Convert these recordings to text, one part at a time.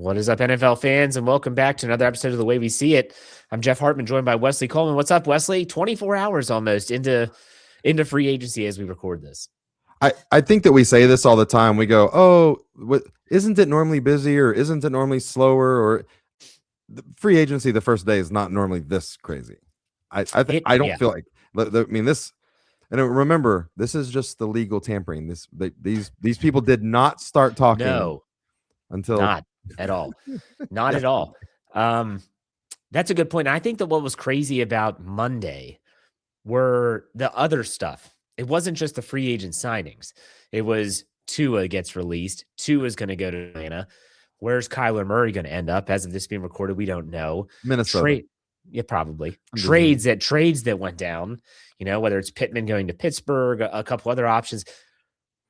What is up, NFL fans, and welcome back to another episode of The Way We See It. I'm Jeff Hartman, joined by Wesley Coleman. What's up, Wesley? 24 hours almost into free agency as we record this. I think that we say this all the time. We go, oh, isn't it normally busy, or isn't it normally slower? Or the free agency the first day is not normally this crazy. I don't feel like this. And remember, this is just the legal tampering. These people did not start talking until not at all. Not at all. That's a good point. I think that what was crazy about Monday were the other stuff. It wasn't just the free agent signings. It was Tua gets released. Tua is going to go to Atlanta. Where's Kyler Murray going to end up? As of this being recorded, we don't know. Minnesota. Probably. Trades that went down, whether it's Pittman going to Pittsburgh, a couple other options.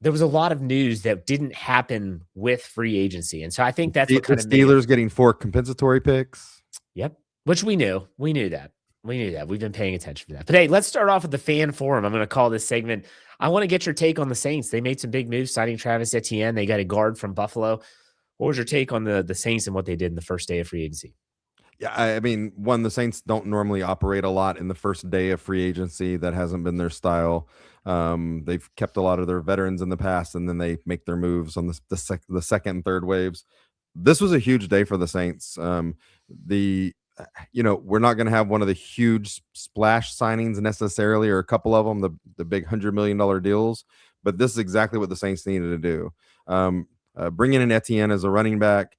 There was a lot of news that didn't happen with free agency. And so I think that's what kind of Steelers getting 4 compensatory picks. Yep. Which we knew. We knew that. We've been paying attention for that. But hey, let's start off with the fan forum. I'm going to call this segment. I want to get your take on the Saints. They made some big moves signing Travis Etienne. They got a guard from Buffalo. What was your take on the Saints and what they did in the first day of free agency? Yeah, I mean, the Saints don't normally operate a lot in the first day of free agency. That hasn't been their style. They've kept a lot of their veterans in the past, and then they make their moves on the second and third waves. This was a huge day for the Saints. We're not going to have one of the huge splash signings necessarily, or a couple of them, the big $100 million deals, but this is exactly what the Saints needed to do. Bringing in Etienne as a running back.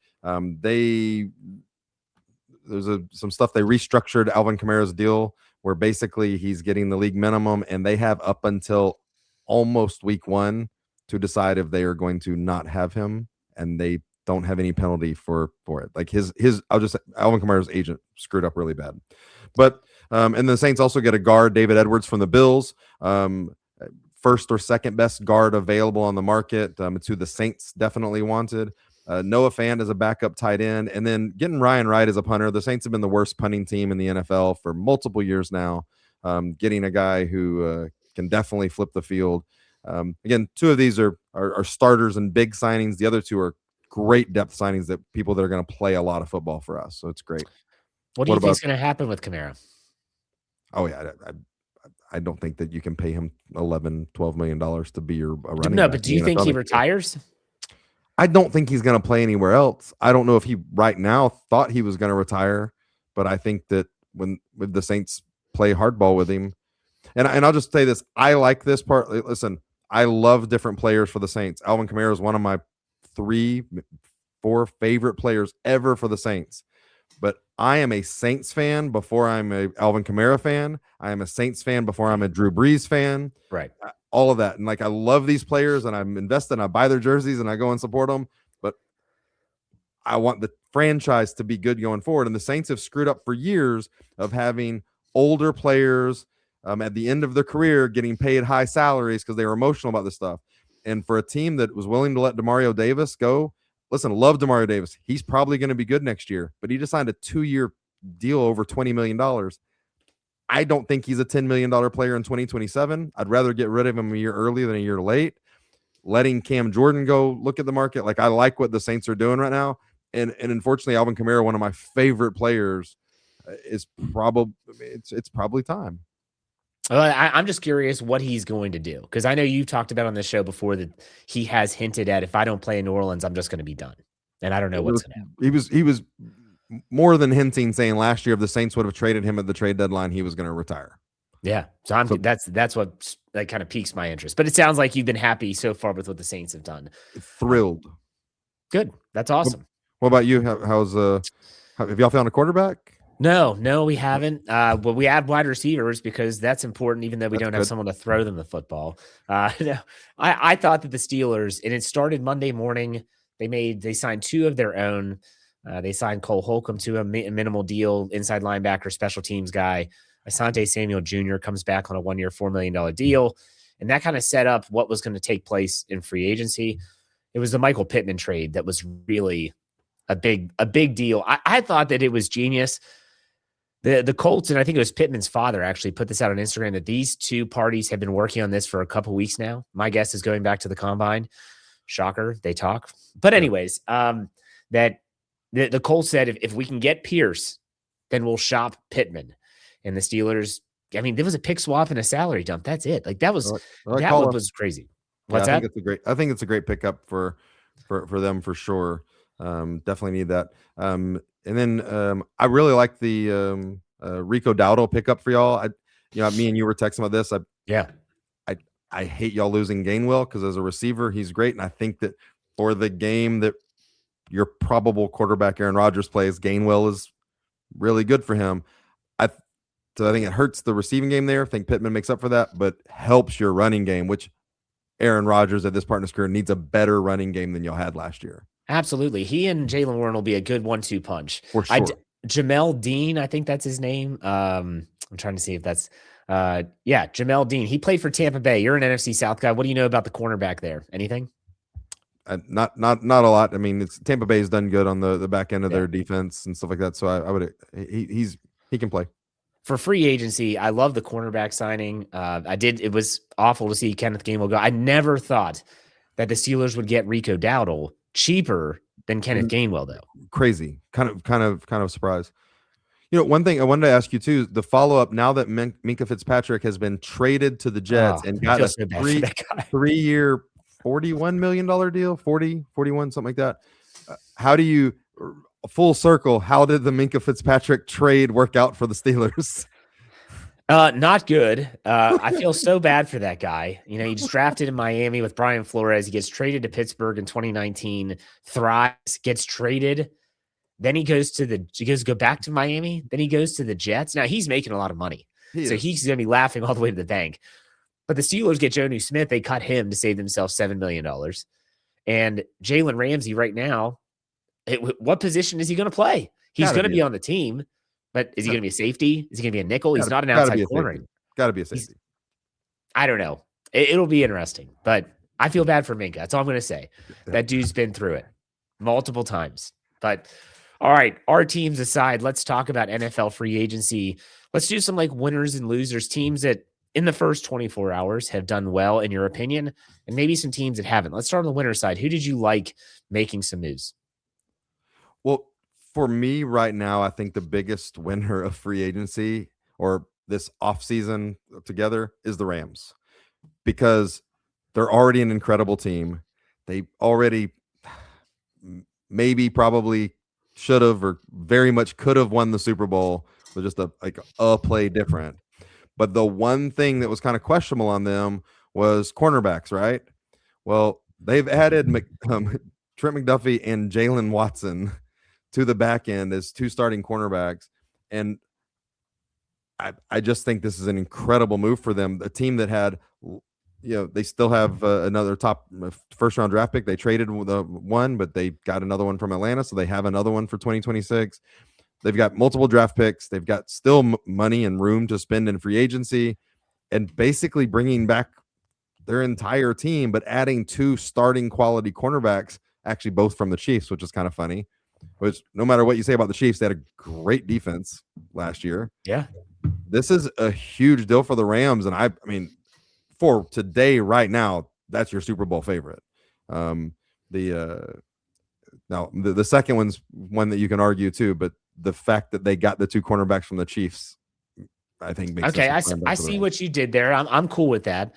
There's some stuff they restructured Alvin Kamara's deal, where basically he's getting the league minimum, and they have up until almost week 1 to decide if they are going to not have him, and they don't have any penalty for it. Like Alvin Kamara's agent screwed up really bad. But and the Saints also get a guard, David Edwards from the Bills, first or second best guard available on the market. It's who the Saints definitely wanted. Noah Fant as a backup tight end, and then getting Ryan Wright as a punter. The Saints have been the worst punting team in the NFL for multiple years now. Getting a guy who can definitely flip the field. Again, 2 of these are starters and big signings. The other 2 are great depth signings that people that are going to play a lot of football for us. So it's great. What do you think is going to happen with Kamara? Oh yeah, I don't think that you can pay him $11-12 million to be your running back. No, but do you think he retires? I don't think he's going to play anywhere else. I don't know if he right now thought he was going to retire, but I think that when the Saints play hardball with him, and I'll just say this, I like this part. Listen, I love different players for the Saints. Alvin Kamara is one of my 3-4 favorite players ever for the Saints. But I am a Saints fan before I'm a Alvin Kamara fan. I am a Saints fan before I'm a Drew Brees fan. Right. All of that. And I love these players, and I'm invested, and I buy their jerseys, and I go and support them. But I want the franchise to be good going forward. And the Saints have screwed up for years of having older players at the end of their career getting paid high salaries because they were emotional about this stuff. And for a team that was willing to let Demario Davis go, listen, love Demario Davis. He's probably going to be good next year, but he just signed a 2-year deal over $20 million. I don't think he's a $10 million player in 2027. I'd rather get rid of him a year early than a year late. Letting Cam Jordan go look at the market. I like what the Saints are doing right now. And unfortunately, Alvin Kamara, one of my favorite players, is it's probably time. I'm just curious what he's going to do, because I know you've talked about on this show before that he has hinted at, if I don't play in New Orleans, I'm just going to be done. And I don't know what's going to happen. He was more than hinting, saying last year if the Saints would have traded him at the trade deadline, he was going to retire. Yeah. So that's what kind of piques my interest. But it sounds like you've been happy so far with what the Saints have done. Thrilled. Good. That's awesome. What about you? Have y'all found a quarterback? No, we haven't. Well, we add wide receivers because that's important, even though we don't have someone to throw them the football. No, I thought that the Steelers, and it started Monday morning, they signed 2 of their own. They signed Cole Holcomb to a minimal deal, inside linebacker, special teams guy. Asante Samuel Jr. comes back on a 1-year, $4 million deal. And that kind of set up what was going to take place in free agency. It was the Michael Pittman trade that was really a big deal. I thought that it was genius. The Colts, and I think it was Pittman's father, actually put this out on Instagram, that these 2 parties have been working on this for a couple weeks now. My guess is going back to the combine. Shocker, they talk. But anyways, that The Colts said if we can get Pierce, then we'll shop Pittman. And the Steelers, I mean, there was a pick swap and a salary dump. That's it. Like that was was crazy. What's that? I think it's a great pickup for them for sure. Definitely need that. And then I really like the Rico Dowdle pickup for y'all. Me and you were texting about this. I hate y'all losing Gainwell because as a receiver, he's great. And I think that for the game that your probable quarterback Aaron Rodgers plays, Gainwell is really good for him. So I think it hurts the receiving game there. I think Pittman makes up for that, but helps your running game, which Aaron Rodgers at this part in his career needs a better running game than y'all had last year. Absolutely. He and Jaylen Warren will be a good 1-2 punch. For sure. Jamel Dean, I think that's his name. I'm trying to see if that's Jamel Dean. He played for Tampa Bay. You're an NFC South guy. What do you know about the cornerback there? Anything? Not a lot. I mean, it's Tampa Bay's done good on the back end of their defense and stuff like that. So he can play. For free agency, I love the cornerback signing. It was awful to see Kenneth Gainwell go. I never thought that the Steelers would get Rico Dowdle cheaper than Kenneth Gainwell, though. Crazy. Kind of surprised. One thing I wanted to ask you too, the follow-up now that Minkah Fitzpatrick has been traded to the Jets and got a 3-year, $41 million deal, 41, something like that. How do you full circle? How did the Minkah Fitzpatrick trade work out for the Steelers? Not good. I feel so bad for that guy. He just drafted in Miami with Brian Flores. He gets traded to Pittsburgh in 2019, thrives, gets traded. Then he goes to go back to Miami. Then he goes to the Jets. Now he's making a lot of money. He's going to be laughing all the way to the bank. But the Steelers get Jonnu Smith. They cut him to save themselves $7 million. And Jalen Ramsey right now, what position is he going to play? He's going to be on the team, but is he going to be a safety? Is he going to be a nickel? He's not an outside corner. Got to be a safety. I don't know. It'll be interesting, but I feel bad for Minkah. That's all I'm going to say. That dude's been through it multiple times. But all right, our teams aside, let's talk about NFL free agency. Let's do some winners and losers, teams that in the first 24 hours have done well, in your opinion, and maybe some teams that haven't. Let's start on the winner side. Who did you like making some moves? Well, for me right now, I think the biggest winner of free agency or this offseason together is the Rams, because they're already an incredible team. They already probably should have or very much could have won the Super Bowl with just a play different. But the one thing that was kind of questionable on them was cornerbacks, right? Well, they've added Trent McDuffie and Jalen Watson to the back end as two starting cornerbacks. And I just think this is an incredible move for them. A team that had, they still have another top first round draft pick. They traded the one, but they got another one from Atlanta. So they have another one for 2026. They've got multiple draft picks. They've got still money and room to spend in free agency, and basically bringing back their entire team, but adding two starting quality cornerbacks, actually both from the Chiefs, which is kind of funny. Which, no matter what you say about the Chiefs, they had a great defense last year. Yeah. This is a huge deal for the Rams. And I mean, for today, right now, that's your Super Bowl favorite. Now the second one's one that you can argue too, but the fact that they got the two cornerbacks from the Chiefs, I think makes okay. I see what you did there. I'm cool with that.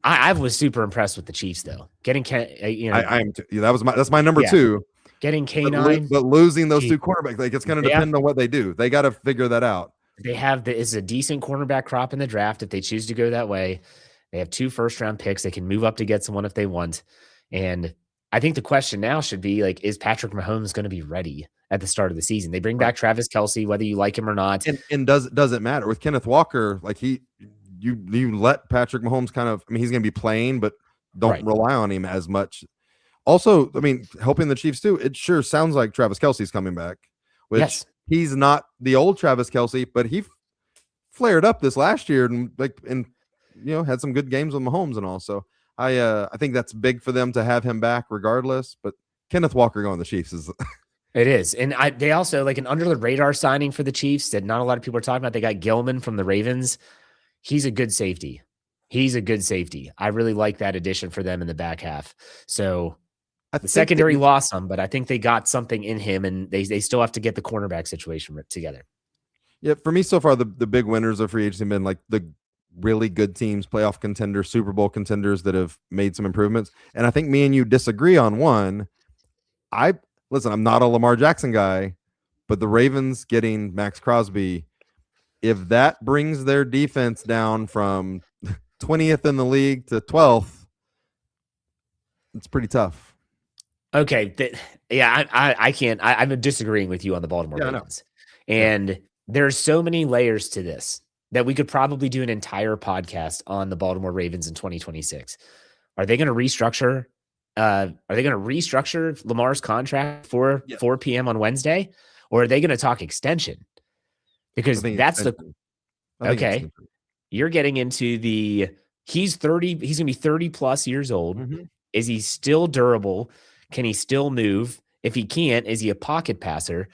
I was super impressed with the Chiefs though. Getting that's my number two. Getting K9, but losing those two cornerbacks, it's going to depend on what they do. They got to figure that out. They have is a decent cornerback crop in the draft if they choose to go that way. They have 2 first-round picks. They can move up to get someone if they want. And I think the question now should be is Patrick Mahomes going to be ready at the start of the season? They bring back Travis Kelce, whether you like him or not. And does it matter with Kenneth Walker? You let Patrick Mahomes he's going to be playing, but don't rely on him as much. Also, helping the Chiefs too, it sure sounds like Travis Kelce's coming back, which he's not the old Travis Kelce, but he flared up this last year and had some good games with Mahomes and all. So I think that's big for them to have him back regardless, but Kenneth Walker going to the Chiefs is it is. And they also an under the radar signing for the Chiefs that not a lot of people are talking about. They got Gilman from the Ravens. He's a good safety. I really like that addition for them in the back half. So The secondary lost some, but I think they got something in him, and they still have to get the cornerback situation together. Yeah, for me so far, the big winners of free agency have been like the really good teams, playoff contenders, Super Bowl contenders that have made some improvements. And I think me and you disagree on one. Listen, I'm not a Lamar Jackson guy, but the Ravens getting Max Crosby, if that brings their defense down from 20th in the league to 12th, it's pretty tough. Okay. I can't. I'm disagreeing with you on the Baltimore Ravens. And there's so many layers to this that we could probably do an entire podcast on the Baltimore Ravens in 2026. Are they going to restructure? Are they going to restructure Lamar's contract for 4 p.m. on Wednesday? Or are they going to talk extension? Because that's okay. You're getting into he's 30, he's going to be 30 plus years old. Mm-hmm. Is he still durable? Can he still move? If he can't, is he a pocket passer?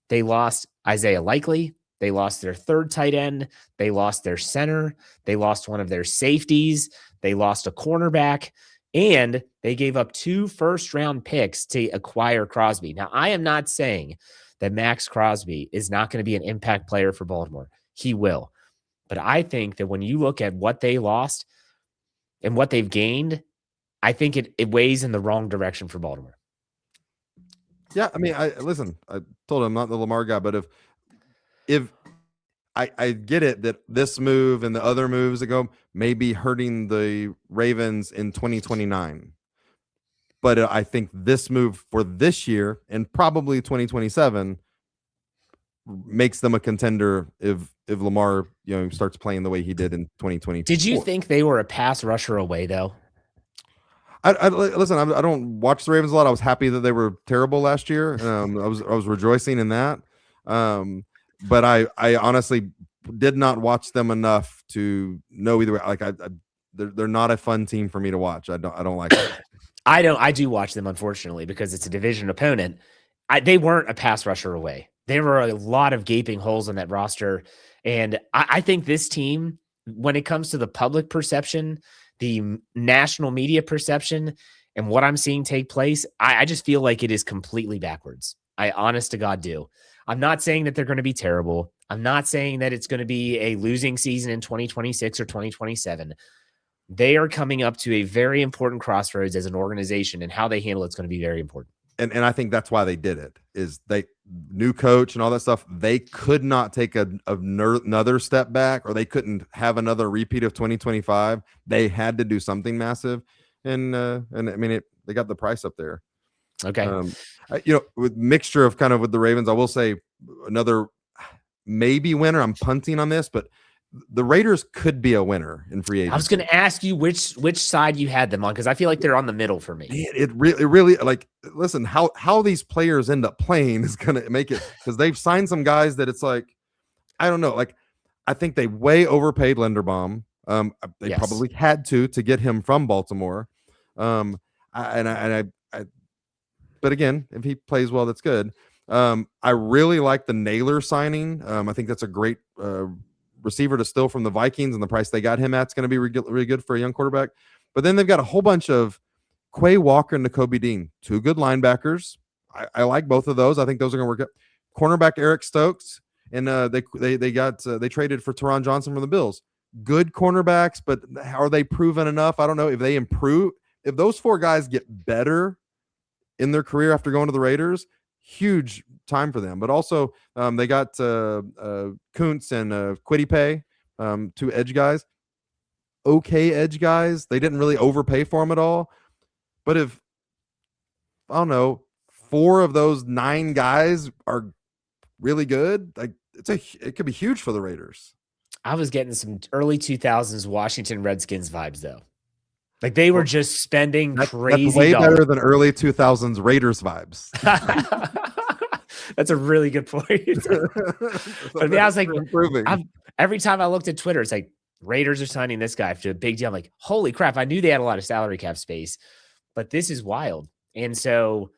They lost Isaiah Likely. They lost their third tight end. They lost their center. They lost one of their safeties. They lost a cornerback. And they gave up 2 first-round picks to acquire Crosby. Now, I am not saying that Max Crosby is not going to be an impact player for Baltimore. He will. But I think that when you look at what they lost and what they've gained, I think it weighs in the wrong direction for Baltimore. Yeah, I mean, I told him I'm not the Lamar guy, but if I get it that this move and the other moves that go may be hurting the Ravens in 2029. But I think this move for this year and probably 2027 makes them a contender if Lamar, starts playing the way he did in 2020. Did you think they were a pass rusher away though? Listen, I don't watch the Ravens a lot. I was happy that they were terrible last year. I was rejoicing in that. But I honestly did not watch them enough to know either way. Like they're not a fun team for me to watch. I don't like it. I do watch them, unfortunately, because it's a division opponent. They weren't a pass rusher away. There were a lot of gaping holes in that roster. And I think this team, when it comes to the public perception, the national media perception, and what I'm seeing take place, I just feel like it is completely backwards. I honest to God do. I'm not saying that they're going to be terrible. I'm not saying that it's going to be a losing season in 2026 or 2027. They are coming up to a very important crossroads as an organization, and how they handle it's going to be very important. And I think that's why they did it. Is they new coach and all that stuff. They could not take another step back, or they couldn't have another repeat of 2025. They had to do something massive, and I mean they got the price up there. Okay, with mixture of kind of with the Ravens, I will say another maybe winner. I'm punting on this, but the Raiders could be a winner in free agency. I was going to ask you which side you had them on, because I feel like they're on the middle for me. It really like, listen, how these players end up playing is going to make it, because they've signed some guys that it's like, I don't know. Like, I think they way overpaid Linderbaum. They probably had to get him from Baltimore. But again, if he plays well, that's good. I really like the Naylor signing. I think that's a great receiver to steal from the Vikings, and the price they got him at is going to be really good for a young quarterback. But then they've got a whole bunch of Quay Walker and Nakobe Dean, 2 good linebackers. I like both of those. I think those are going to work out. Cornerback Eric Stokes, and they traded for Teron Johnson from the Bills. Good cornerbacks, but are they proven enough? I don't know. If they improve, if those 4 guys get better in their career after going to the Raiders, huge time for them. But also they got Kuntz and Kwity Paye, 2 edge guys. Okay edge guys. They didn't really overpay for them at all. But if, I don't know, 4 of those 9 guys are really good, like it could be huge for the Raiders. I was getting some early 2000s Washington Redskins vibes, though. Like they were just spending crazy. That's way better than early 2000s Raiders vibes. That's a really good point. But I mean, I was like, every time I looked at Twitter, it's like Raiders are signing this guy for a big deal. I'm like, holy crap! I knew they had a lot of salary cap space, but this is wild. And so,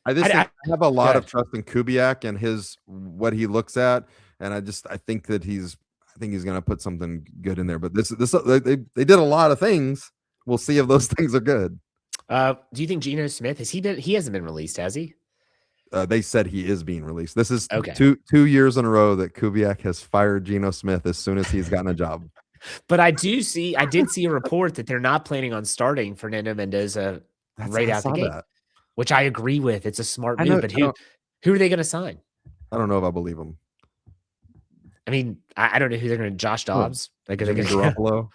I have a lot of trust in Kubiak and what he looks at, and I think that he's going to put something good in there. But they did a lot of things. We'll see if those things are good. Do you think Geno Smith he hasn't been released, has he? They said he is being released. This is Okay. two years in a row that Kubiak has fired Geno Smith as soon as he's gotten a job. But I did see a report that they're not planning on starting Fernando Mendoza right out the gate, which I agree with. It's a smart move. But who are they going to sign? I don't know if I believe him. I mean, I don't know who they're going to. Josh Dobbs, like Jimmy Garoppolo.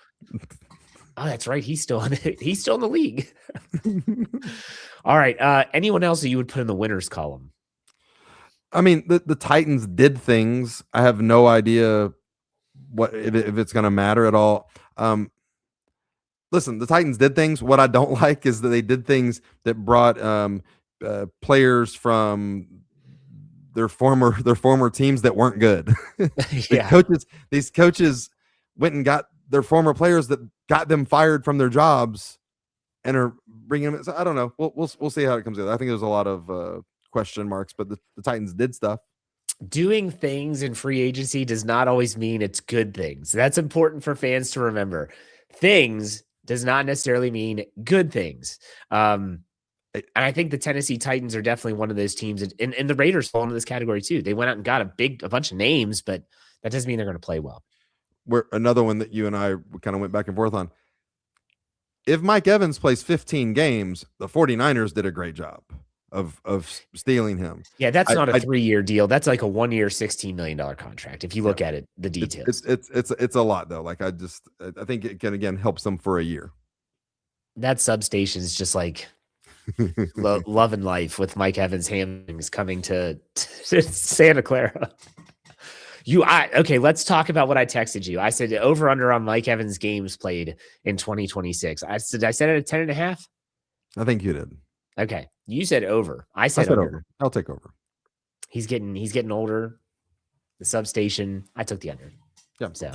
Oh, that's right. He's still in the league. All right. Anyone else that you would put in the winners column? I mean, the Titans did things. I have no idea if it's going to matter at all. Listen, the Titans did things. What I don't like is that they did things that brought players from their former teams that weren't good. These coaches went and got their former players that got them fired from their jobs and are bringing them. So I don't know. We'll see how it comes together. I think there's a lot of question marks, but the Titans did stuff. Doing things in free agency does not always mean it's good things. That's important for fans to remember. Things does not necessarily mean good things. And I think the Tennessee Titans are definitely one of those teams, and the Raiders fall into this category too. They went out and got a bunch of names, but that doesn't mean they're going to play well. We're another one that you and I kind of went back and forth on. If Mike Evans plays 15 games, the 49ers did a great job of stealing him. Yeah, that's not a 3-year deal. That's like a 1-year, $16 million contract. If you look at it, the details. It's a lot though. Like I think it can again helps them for a year. That substation is just like love and life with Mike Evans' hamstrings coming to Santa Clara. Okay, let's talk about what I texted you. I said over under on Mike Evans games played in 2026. I said it at 10.5. I think you did. Okay. You said over. I said over. I'll take over. He's getting older. The substation. I took the under. Yeah. So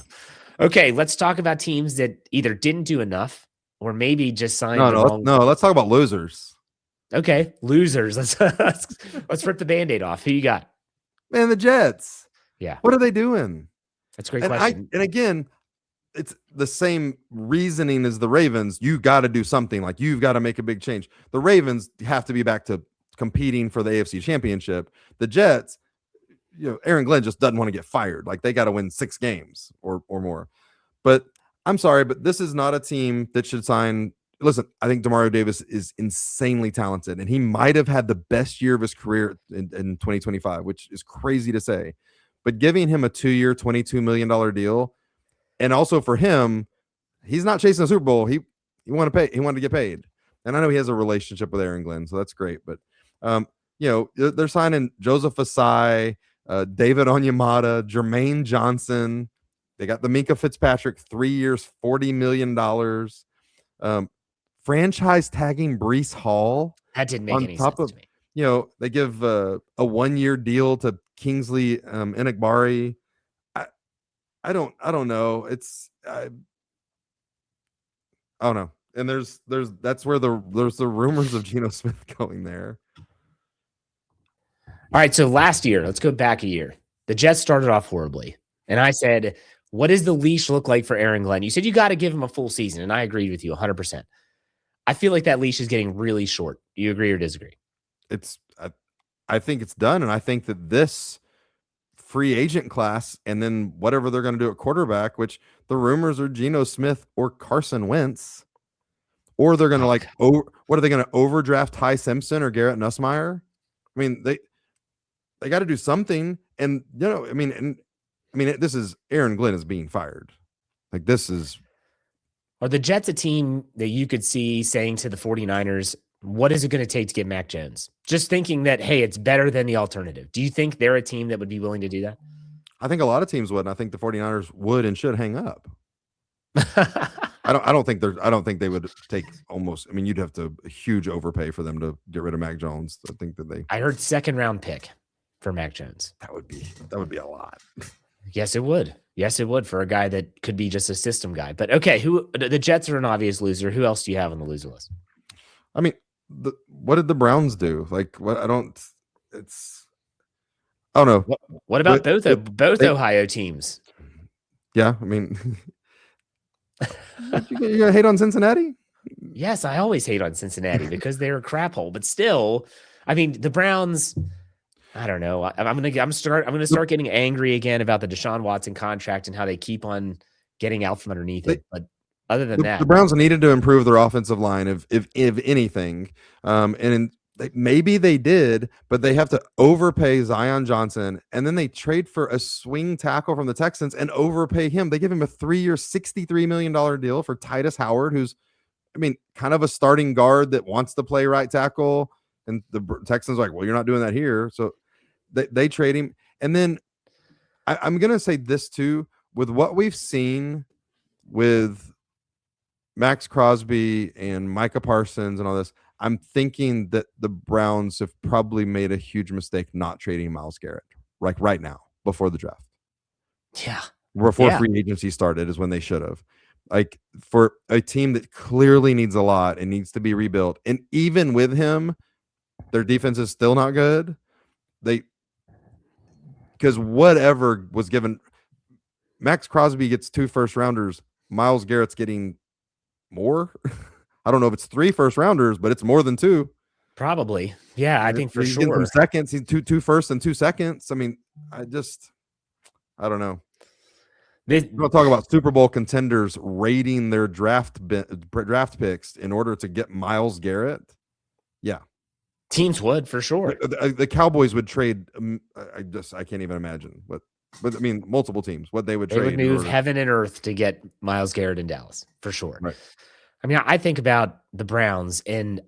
okay, let's talk about teams that either didn't do enough or maybe just signed No, let's talk about losers. Okay, losers. Let's rip the Band-Aid off. Who you got? Man, the Jets. Yeah. What are they doing? That's a great question. And again, it's the same reasoning as the Ravens. You got to do something. Like you've got to make a big change. The Ravens have to be back to competing for the AFC Championship. The Jets, Aaron Glenn just doesn't want to get fired. Like they got to win 6 games or more. But I'm sorry, but this is not a team that should sign. Listen, I think Demario Davis is insanely talented, and he might have had the best year of his career in 2025, which is crazy to say. But giving him a 2-year, $22 million deal, and also for him, he's not chasing a Super Bowl. He wanted to get paid. And I know he has a relationship with Aaron Glenn, so that's great. But they're signing Joseph Asai, David Onyemata, Jermaine Johnson. They got the Minka Fitzpatrick, 3 years, $40 million. Franchise tagging Breece Hall. That didn't make any sense to me. They give a 1-year deal to Kingsley Enagbari. I don't know. I don't know. And that's where there's the rumors of Geno Smith going there. All right. So last year, let's go back a year. The Jets started off horribly. And I said, what does the leash look like for Aaron Glenn? You said you got to give him a full season. And I agreed with you 100%. I feel like that leash is getting really short. Do you agree or disagree? I think it's done. And I think that this free agent class and then whatever they're going to do at quarterback, which the rumors are Geno Smith or Carson Wentz, or they're going to what are they going to overdraft Ty Simpson or Garrett Nussmeier? I mean, they got to do something. And, this is Aaron Glenn is being fired. Like this is. Are the Jets a team that you could see saying to the 49ers, what is it going to take to get Mac Jones? Just thinking that, hey, it's better than the alternative. Do you think they're a team that would be willing to do that? I think a lot of teams would, and I think the 49ers would and should hang up. I don't think they would take almost. I mean, you'd have to a huge overpay for them to get rid of Mac Jones. I think that I heard 2nd-round pick for Mac Jones. That would be a lot. Yes, it would. Yes, it would for a guy that could be just a system guy. But okay, the Jets are an obvious loser. Who else do you have on the loser list? I mean, what did the Browns do? Like, what? I don't know. What about both Ohio teams? Yeah, I mean, you gonna hate on Cincinnati? Yes, I always hate on Cincinnati because they're a crap hole, but still, I mean, the Browns, I don't know. I'm gonna start getting angry again about the Deshaun Watson contract and how they keep on getting out from underneath They, it. But other than the that, Browns needed to improve their offensive line, if anything. Maybe they did, but they have to overpay Zion Johnson, and then they trade for a swing tackle from the Texans and overpay him. They give him a 3-year, $63 million deal for Titus Howard, who's, I mean, kind of a starting guard that wants to play right tackle. And the Texans are like, well, you're not doing that here. So they trade him. And then I'm going to say this too, with what we've seen with Max Crosby and Micah Parsons and all this, I'm thinking that the Browns have probably made a huge mistake not trading Myles Garrett, like right now, before the draft. yeah, Before free agency started is when they should have. Like, for a team that clearly needs a lot and needs to be rebuilt, and even with him, their defense is still not good. Because whatever was given, Max Crosby gets 2 first-rounders. Myles Garrett's getting more. I don't know if it's 3 first-rounders, but it's more than 2. probably. Yeah, I think for He's getting sure. some seconds. He's two firsts and 2 seconds. I mean, I don't know. We're going to talk about Super Bowl contenders rating their draft picks in order to get Myles Garrett. Yeah. Teams would, for sure. The Cowboys would trade. I can't even imagine. But I mean, multiple teams, what they would trade. They would move heaven and earth to get Myles Garrett in Dallas, for sure. Right. I mean, I think about the Browns, and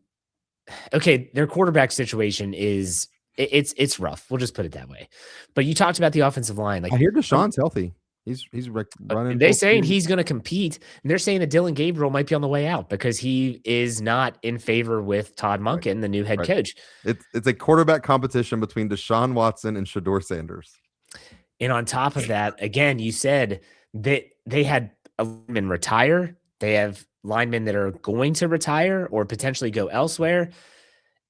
okay, their quarterback situation is it's rough. We'll just put it that way. But you talked about the offensive line. Like, I hear Deshaun's healthy. He's running. They're saying he's going to compete, and they're saying that Dylan Gabriel might be on the way out because he is not in favor with Todd Monken, the new head coach. It's a quarterback competition between Deshaun Watson and Shedeur Sanders. And on top of that, again, you said that they had a lineman retire. They have linemen that are going to retire or potentially go elsewhere.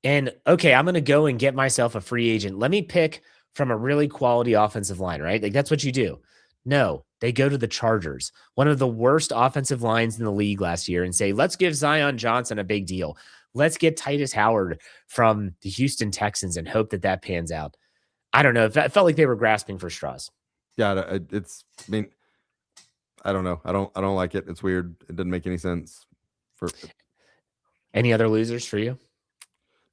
And okay, I'm going to go and get myself a free agent. Let me pick from a really quality offensive line, right? Like, that's what you do. No, they go to the Chargers, one of the worst offensive lines in the league last year, and say, let's give Zion Johnson a big deal. Let's get Titus Howard from the Houston Texans and hope that pans out. I don't know. It felt like they were grasping for straws. Yeah, I mean, I don't know. I don't like it. It's weird. It doesn't make any sense. Any other losers for you?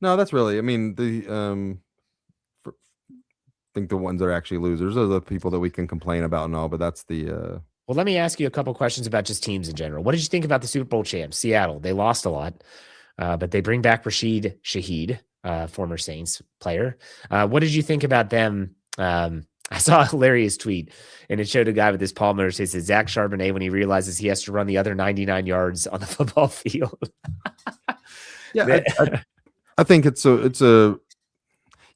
No, that's really, I mean, I think the ones that are actually losers are the people that we can complain about and all, but that's the well, let me ask you a couple questions about just teams in general. What did you think about the Super Bowl champs, Seattle? They lost a lot, but they bring back Rashid Shaheed, former Saints player. What did you think about them? I saw a hilarious tweet, and it showed a guy with his palm. It says Zach Charbonnet when he realizes he has to run the other 99 yards on the football field. Yeah, I think it's a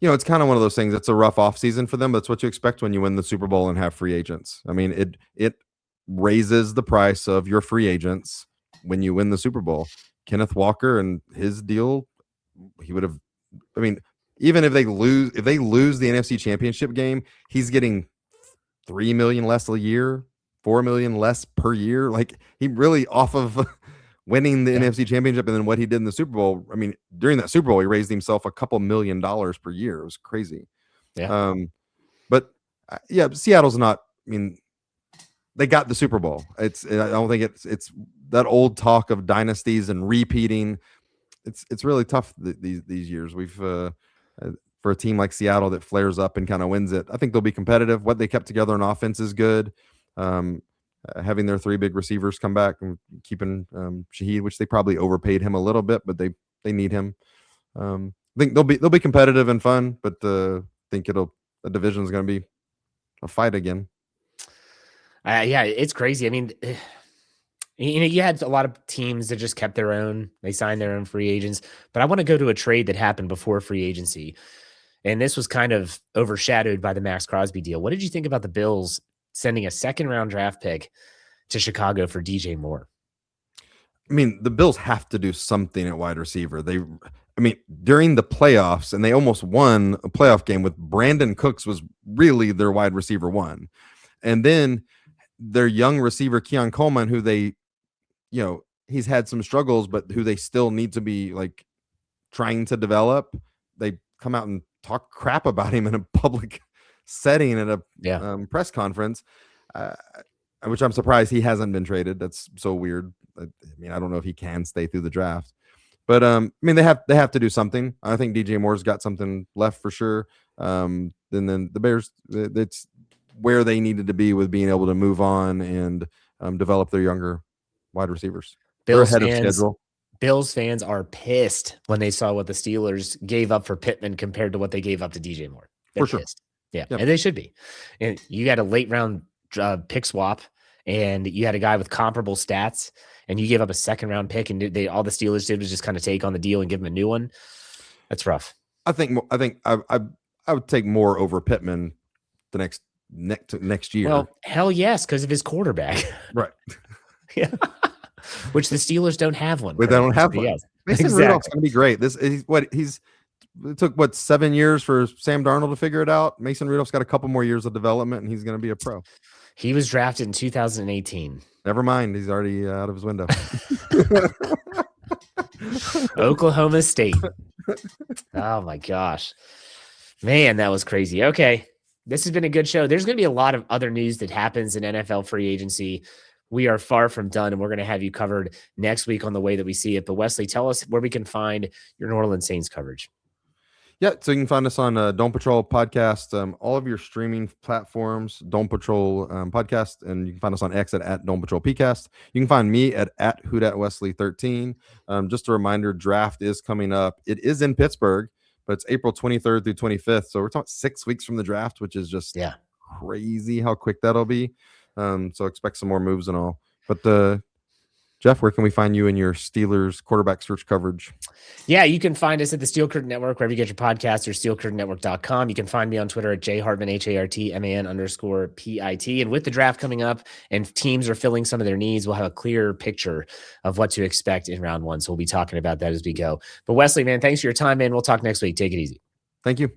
it's kind of one of those things. It's a rough off season for them, but it's what you expect when you win the Super Bowl and have free agents. I mean, it raises the price of your free agents when you win the Super Bowl. Kenneth Walker and his deal, he would have. I mean, even if they lose the NFC Championship game, he's getting $3 million less a year, $4 million less per year. Like, he really, off of winning the NFC Championship and then what he did in the Super Bowl. I mean, during that Super Bowl, he raised himself a couple $1 million per year. It was crazy. Yeah. But Seattle's not. I mean, they got the Super Bowl. I don't think it's that old talk of dynasties and repeating. It's really tough these years. We've for a team like Seattle that flares up and kind of wins it. I think they'll be competitive. What they kept together on offense is good. Having their 3 big receivers come back and keeping Shaheed, which they probably overpaid him a little bit, but they need him. I think they'll be competitive and fun, but I think the division is going to be a fight again. Yeah, it's crazy. I mean, you had a lot of teams that just kept their own. They signed their own free agents. But I want to go to a trade that happened before free agency, and this was kind of overshadowed by the Max Crosby deal. What did you think about the Bills sending a 2nd-round draft pick to Chicago for DJ Moore? I mean, the Bills have to do something at wide receiver. During the playoffs, and they almost won a playoff game with Brandon Cooks was really their wide receiver 1. And then their young receiver, Coleman, who they, he's had some struggles, but who they still need to be like trying to develop, they come out and talk crap about him in a public setting at a press conference, which I'm surprised he hasn't been traded. That's so weird. I mean, I don't know if he can stay through the draft, but I mean, they have to do something. I think DJ Moore's got something left for sure. And then the Bears, it's where they needed to be with being able to move on and develop their younger wide receivers. They're ahead of schedule. Bills fans are pissed when they saw what the Steelers gave up for Pittman compared to what they gave up to DJ Moore. They're pissed. Yeah, and they should be. And you got a late round pick swap, and you had a guy with comparable stats, and you gave up a second round pick, and all the Steelers did was just kind of take on the deal and give him a new one. That's rough. I think I would take Moore over Pittman the next year. Well, hell yes, because of his quarterback. Right. Yeah. Which the Steelers don't have one. They don't have one. Yes. Mason Rudolph's going to be great. It took 7 years for Sam Darnold to figure it out. Mason Rudolph's got a couple more years of development, and he's going to be a pro. He was drafted in 2018. Never mind. He's already out of his window. Oklahoma State. Oh my gosh. Man, that was crazy. Okay. This has been a good show. There's going to be a lot of other news that happens in NFL free agency. We are far from done, and we're going to have you covered next week on the way that we see it. But Wesley, tell us where we can find your New Orleans Saints coverage. Yeah, so you can find us on Don't Patrol Podcast, all of your streaming platforms, Don't Patrol Podcast, and you can find us on X at Don't Patrol PCast. You can find me at HootAtWesley13. Just a reminder, draft is coming up. It is in Pittsburgh, but it's April 23rd through 25th. So we're talking 6 weeks from the draft, which is just crazy how quick that'll be. So expect some more moves and all. But Jeff, where can we find you in your Steelers quarterback search coverage? Yeah, you can find us at the Steel Curtain Network, wherever you get your podcasts, or steelcurtainnetwork.com. You can find me on Twitter at jhartman, HARTMAN_PIT. And with the draft coming up and teams are filling some of their needs, we'll have a clearer picture of what to expect in round one. So we'll be talking about that as we go. But Wesley, man, thanks for your time, man. We'll talk next week. Take it easy. Thank you.